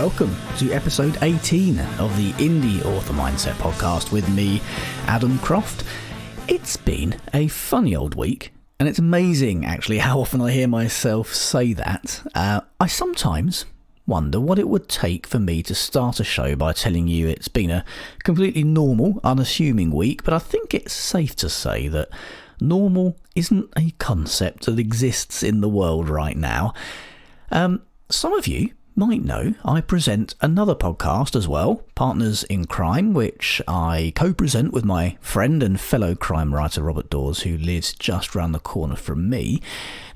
welcome to episode 18 of the Indie Author Mindset podcast with me, Adam Croft. It's been a funny old week, and it's amazing actually how often I hear myself say that. I sometimes wonder what it would take for me to start a show by telling you it's been a completely normal, unassuming week, but I think it's safe to say that normal isn't a concept that exists in the world right now. Some of you might know I present another podcast as well, Partners in Crime, which I co-present with my friend and fellow crime writer Robert Dawes, who lives just round the corner from me.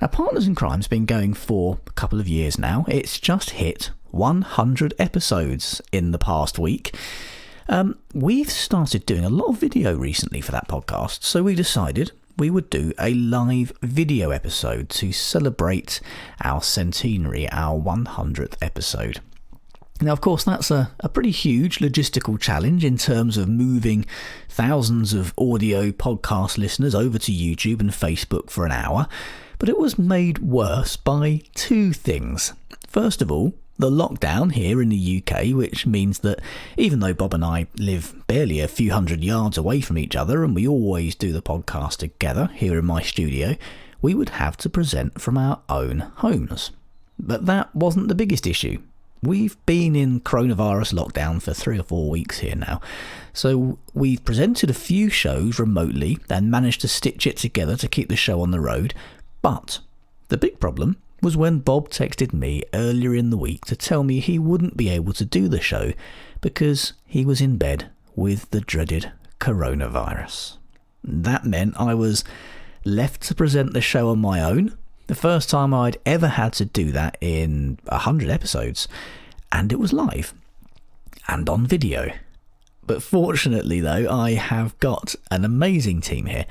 Now, Partners in Crime's been going for a couple of years now. It's just hit 100 episodes in the past week. We've started doing a lot of video recently for that podcast, so we decided we would do a live video episode to celebrate our centenary, our 100th episode. Now, of course, that's a pretty huge logistical challenge in terms of moving thousands of audio podcast listeners over to YouTube and Facebook for an hour, but it was made worse by two things. First of all, the lockdown here in the UK, which means that even though Bob and I live barely a few hundred yards away from each other and we always do the podcast together here in my studio, we would have to present from our own homes. But that wasn't the biggest issue. We've been in coronavirus lockdown for 3 or 4 weeks here now, so we've presented a few shows remotely and managed to stitch it together to keep the show on the road. But the big problem was when Bob texted me earlier in the week to tell me he wouldn't be able to do the show because he was in bed with the dreaded coronavirus. That meant I was left to present the show on my own, the first time I'd ever had to do that in 100 episodes, and it was live and on video. But fortunately though, I have got an amazing team here,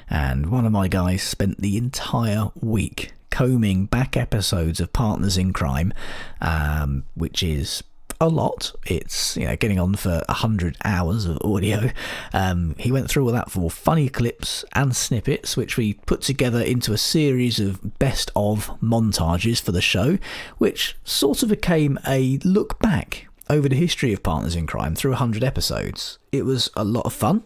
and one of my guys spent the entire week combing back episodes of Partners in Crime, which is a lot. It's getting on for 100 hours of audio. He went through all that for funny clips and snippets, which we put together into a series of best of montages for the show, which sort of became a look back over the history of Partners in Crime through 100 episodes. It was a lot of fun.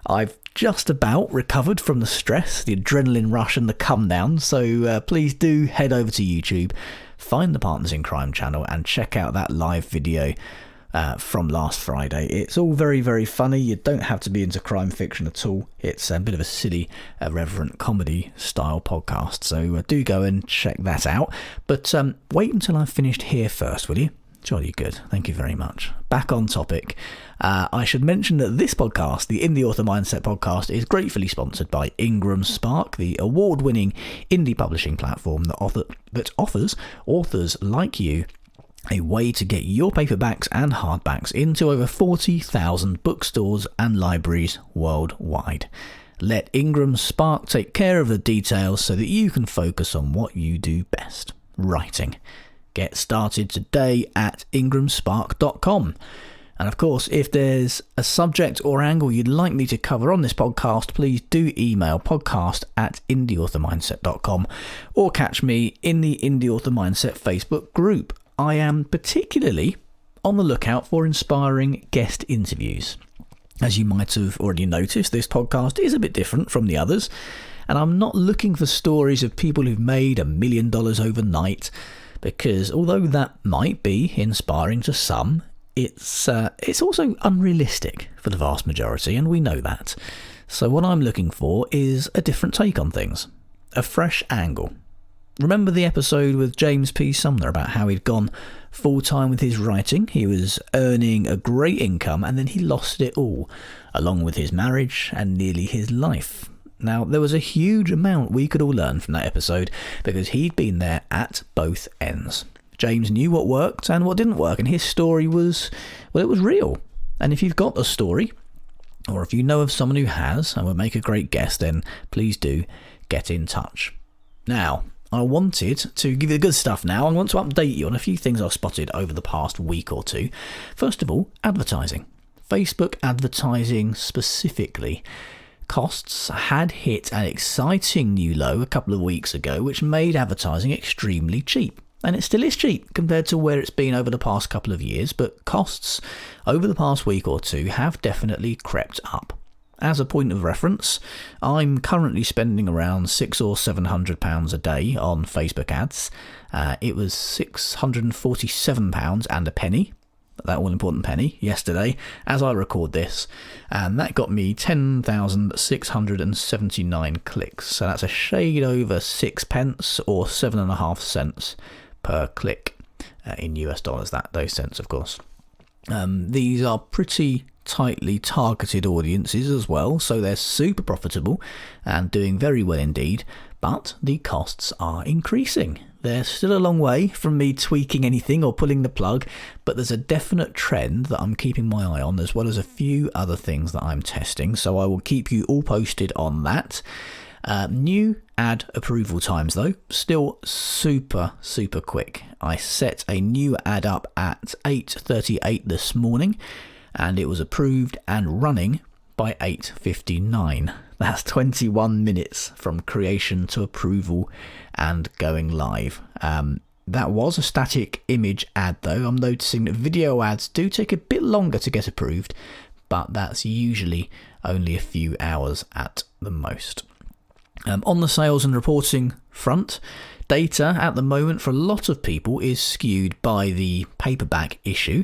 I've just about recovered from the stress, the adrenaline rush and the come down, so please do head over to YouTube, find the Partners in Crime channel and check out that live video from last Friday. It's all very, very funny. You don't have to be into crime fiction at all. It's a bit of a silly, irreverent comedy style podcast, so do go and check that out. But wait until I've finished here first, will you? Jolly good. Thank you very much. Back on topic. I should mention that this podcast, the Indie Author Mindset podcast, is gratefully sponsored by Ingram Spark, the award-winning indie publishing platform that offers authors like you a way to get your paperbacks and hardbacks into over 40,000 bookstores and libraries worldwide. Let Ingram Spark take care of the details so that you can focus on what you do best, writing. Get started today at ingramspark.com. And of course, if there's a subject or angle you'd like me to cover on this podcast, please do email podcast@indieauthormindset.com or catch me in the Indie Author Mindset Facebook group. I am particularly on the lookout for inspiring guest interviews. As you might have already noticed, this podcast is a bit different from the others, and I'm not looking for stories of people who've made $1 million overnight, because although that might be inspiring to some, it's also unrealistic for the vast majority, and we know that. So what I'm looking for is a different take on things, a fresh angle. Remember the episode with James P. Sumner about how he'd gone full-time with his writing? He was earning a great income and then he lost it all, along with his marriage and nearly his life. Now, there was a huge amount we could all learn from that episode because he'd been there at both ends. James knew what worked and what didn't work, and his story was, well, it was real. And if you've got a story, or if you know of someone who has and would make a great guest, then please do get in touch. Now, I wanted to give you the good stuff now. I want to update you on a few things I've spotted over the past week or two. First of all, advertising. Facebook advertising specifically. Costs had hit an exciting new low a couple of weeks ago, which made advertising extremely cheap. And it still is cheap compared to where it's been over the past couple of years, but costs over the past week or two have definitely crept up. As a point of reference, I'm currently spending around £600 or £700 a day on Facebook ads. It was £647 and a penny, that all-important penny, yesterday as I record this, and that got me 10,679 clicks. So that's a shade over 6 pence or 7.5 cents per click in US dollars. Those cents, of course. These are pretty tightly targeted audiences as well, so they're super profitable and doing very well indeed, but the costs are increasing. They're still a long way from me tweaking anything or pulling the plug, but there's a definite trend that I'm keeping my eye on, as well as a few other things that I'm testing, so I will keep you all posted on that. New ad approval times though, still super quick. I set a new ad up at 8:38 this morning, and it was approved and running by 8:59. That's 21 minutes from creation to approval and going live. That was a static image ad though. I'm noticing that video ads do take a bit longer to get approved, but that's usually only a few hours at the most. On the sales and reporting front, data at the moment for a lot of people is skewed by the paperback issue.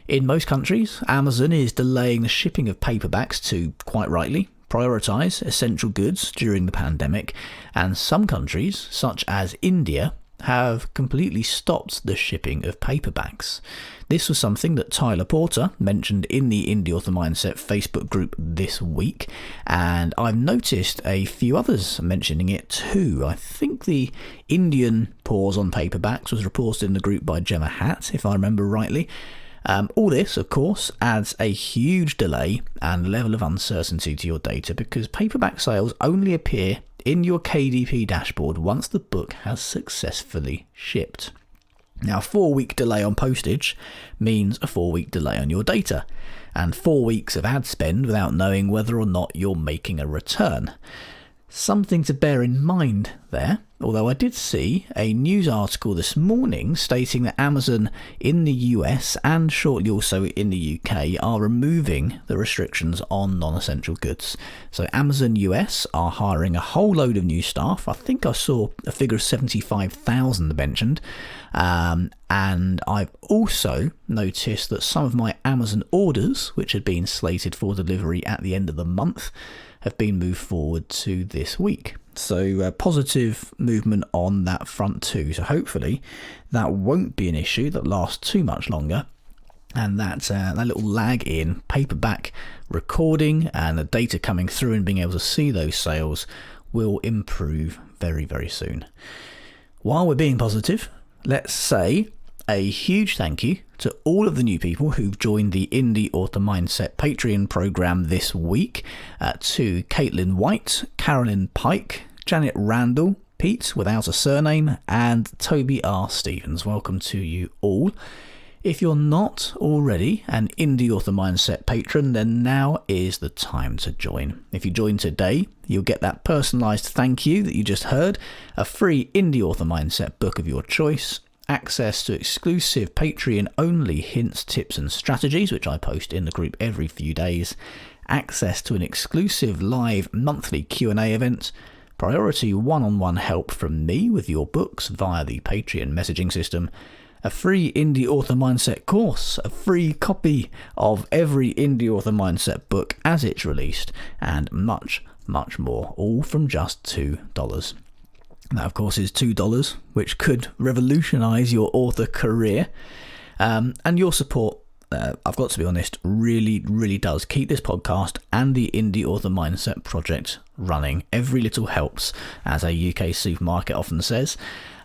In most countries, Amazon is delaying the shipping of paperbacks to, quite rightly, prioritise essential goods during the pandemic, and some countries, such as India, have completely stopped the shipping of paperbacks. This was something that Tyler Porter mentioned in the Indie Author Mindset Facebook group this week, and I've noticed a few others mentioning it too. I think the Indian pause on paperbacks was reported in the group by Gemma Hatt, if I remember rightly. All this, of course, adds a huge delay and level of uncertainty to your data, because paperback sales only appear in your KDP dashboard once the book has successfully shipped. Now, a 4-week delay on postage means a 4-week delay on your data, and 4 weeks of ad spend without knowing whether or not you're making a return. Something to bear in mind there, although I did see a news article this morning stating that Amazon in the US and shortly also in the UK are removing the restrictions on non-essential goods. So Amazon US are hiring a whole load of new staff. I think I saw a figure of 75,000 mentioned. And I've also noticed that some of my Amazon orders, which had been slated for delivery at the end of the month, have been moved forward to this week. So positive movement on that front too. So hopefully that won't be an issue that lasts too much longer, and that little lag in paperback recording and the data coming through and being able to see those sales will improve very, very soon. While we're being positive, let's say a huge thank you to all of the new people who've joined the Indie Author Mindset Patreon program this week, to Caitlin White, Carolyn Pike, Janet Randall, Pete without a surname, and Toby R. Stevens. Welcome to you all. If you're not already an Indie Author Mindset patron, then now is the time to join. If you join today, you'll get that personalised thank you that you just heard, a free Indie Author Mindset book of your choice, access to exclusive Patreon-only hints, tips and strategies, which I post in the group every few days, access to an exclusive live monthly Q&A event, priority one-on-one help from me with your books via the Patreon messaging system, a free Indie Author Mindset course, a free copy of every Indie Author Mindset book as it's released, and much, much more, all from just $2. That, of course, is $2, which could revolutionise your author career. And your support, I've got to be honest, really, really does keep this podcast and the Indie Author Mindset project running. Every little helps, as a UK supermarket often says.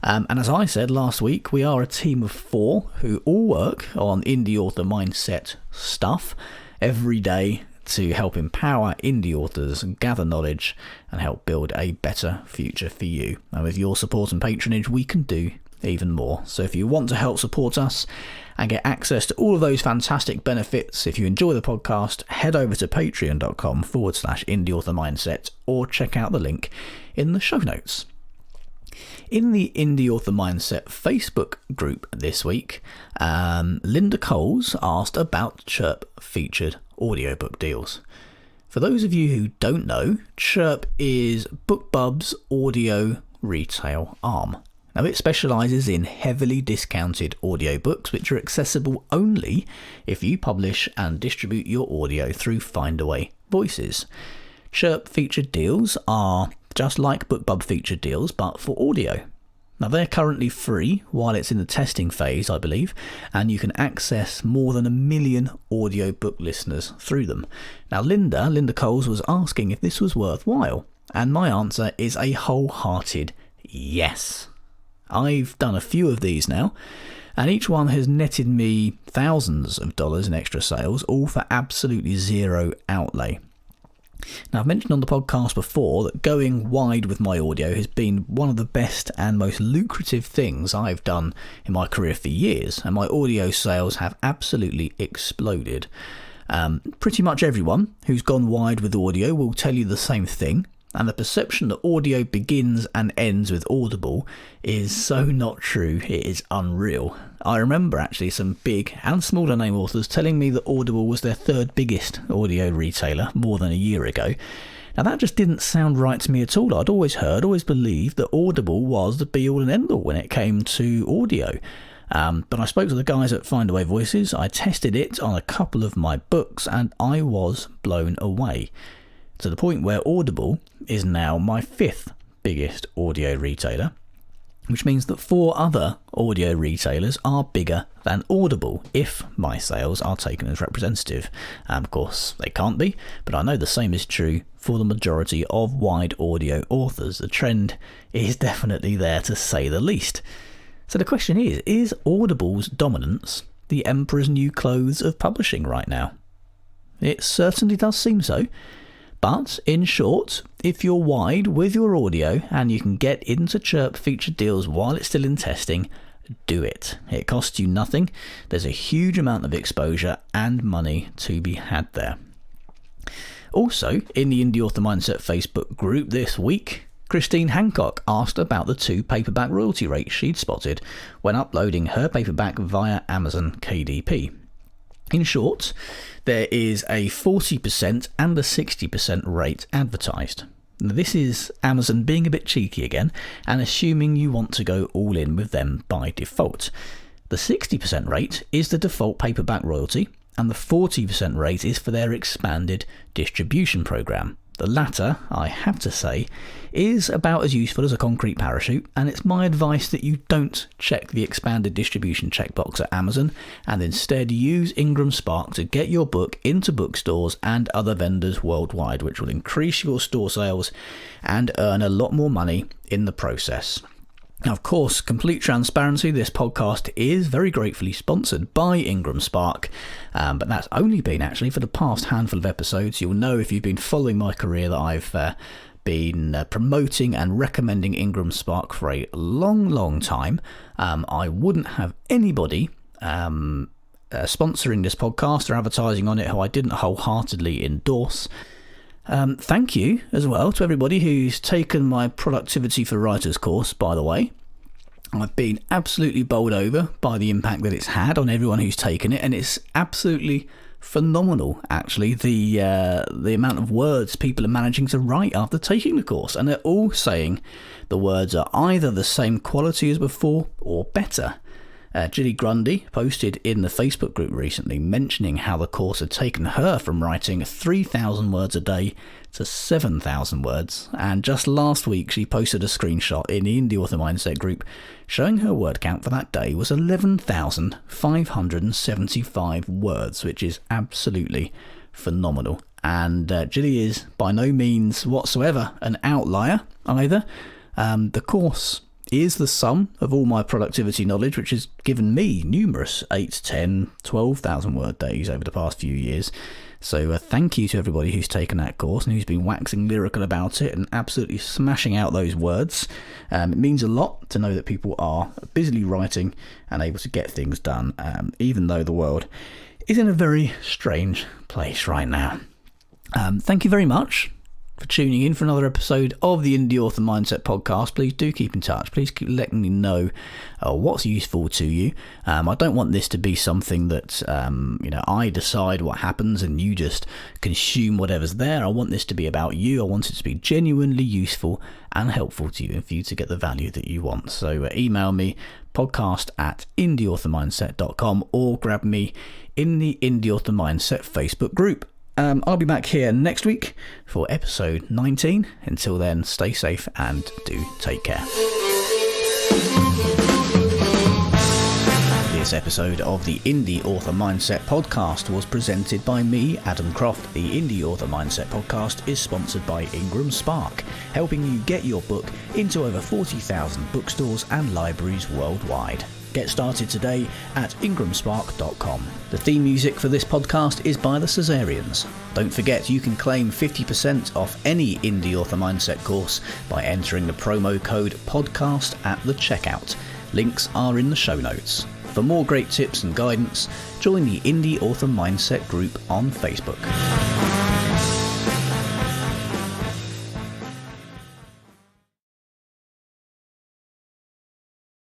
And as I said last week, we are a team of 4 who all work on Indie Author Mindset stuff every day to help empower indie authors, gather knowledge, and help build a better future for you. And with your support and patronage, we can do even more. So if you want to help support us and get access to all of those fantastic benefits, if you enjoy the podcast, head over to patreon.com/indie author mindset or check out the link in the show notes. In the Indie Author Mindset Facebook group this week, Linda Coles asked about Chirp featured audiobook deals. For those of you who don't know, Chirp is BookBub's audio retail arm. Now, it specialises in heavily discounted audiobooks which are accessible only if you publish and distribute your audio through Findaway Voices. Chirp featured deals are just like BookBub featured deals, but for audio. Now, they're currently free while it's in the testing phase, I believe, and you can access more than 1 million audiobook listeners through them. Now, Linda Coles was asking if this was worthwhile, and my answer is a wholehearted yes. I've done a few of these now, and each one has netted me thousands of dollars in extra sales, all for absolutely zero outlay. Now, I've mentioned on the podcast before that going wide with my audio has been one of the best and most lucrative things I've done in my career for years, and my audio sales have absolutely exploded. Pretty much everyone who's gone wide with audio will tell you the same thing, and the perception that audio begins and ends with Audible is so not true, it is unreal. I remember actually some big and smaller name authors telling me that Audible was their third biggest audio retailer more than a year ago. Now, that just didn't sound right to me at all. I'd always believed that Audible was the be all and end all when it came to audio. But I spoke to the guys at Findaway Voices, I tested it on a couple of my books, and I was blown away. To the point where Audible is now my 5th biggest audio retailer, which means that 4 other audio retailers are bigger than Audible if my sales are taken as representative. Of course, they can't be, but I know the same is true for the majority of wide audio authors. The trend is definitely there, to say the least. So the question is Audible's dominance the emperor's new clothes of publishing right now? It certainly does seem so. But in short, if you're wide with your audio and you can get into Chirp featured deals while it's still in testing, do it. It costs you nothing. There's a huge amount of exposure and money to be had there. Also, in the Indie Author Mindset Facebook group this week, Christine Hancock asked about the 2 paperback royalty rates she'd spotted when uploading her paperback via Amazon KDP. In short, there is a 40% and a 60% rate advertised. Now, this is Amazon being a bit cheeky again and assuming you want to go all in with them by default. The 60% rate is the default paperback royalty, and the 40% rate is for their expanded distribution program. The latter, I have to say, is about as useful as a concrete parachute, and it's my advice that you don't check the expanded distribution checkbox at Amazon and instead use Ingram Spark to get your book into bookstores and other vendors worldwide, which will increase your store sales and earn a lot more money in the process. Now, of course, complete transparency, this podcast is very gratefully sponsored by Ingram Spark, but that's only been actually for the past handful of episodes. You'll know if you've been following my career that I've been promoting and recommending Ingram Spark for a long time. I wouldn't have anybody sponsoring this podcast or advertising on it who I didn't wholeheartedly endorse. Thank you as well to everybody who's taken my Productivity for Writers course, by the way. I've been absolutely bowled over by the impact that it's had on everyone who's taken it, and it's absolutely phenomenal, actually, the amount of words people are managing to write after taking the course, and they're all saying the words are either the same quality as before or better. Gilly Grundy posted in the Facebook group recently mentioning how the course had taken her from writing 3,000 words a day to 7,000 words, and just last week she posted a screenshot in the Indie Author Mindset group showing her word count for that day was 11,575 words, which is absolutely phenomenal. And Gilly is by no means whatsoever an outlier either. The course is the sum of all my productivity knowledge, which has given me numerous 8, 10, 12,000 word days over the past few years. So thank you to everybody who's taken that course and who's been waxing lyrical about it and absolutely smashing out those words. It means a lot to know that people are busily writing and able to get things done, even though the world is in a very strange place right now. Thank you very much for tuning in for another episode of the Indie Author Mindset podcast. Please do keep in touch. Please keep letting me know what's useful to you. I don't want this to be something that I decide what happens and you just consume whatever's there. I want this to be about you. I want it to be genuinely useful and helpful to you and for you to get the value that you want. So email me, podcast@indieauthormindset.com, or grab me in the Indie Author Mindset Facebook group. I'll be back here next week for episode 19. Until then, stay safe and do take care. This episode of the Indie Author Mindset podcast was presented by me, Adam Croft. The Indie Author Mindset podcast is sponsored by Ingram Spark, helping you get your book into over 40,000 bookstores and libraries worldwide. Get started today at ingramspark.com. The theme music for this podcast is by the Caesareans. Don't forget you can claim 50% off any Indie Author Mindset course by entering the promo code podcast at the checkout. Links are in the show notes. For more great tips and guidance, join the Indie Author Mindset group on Facebook.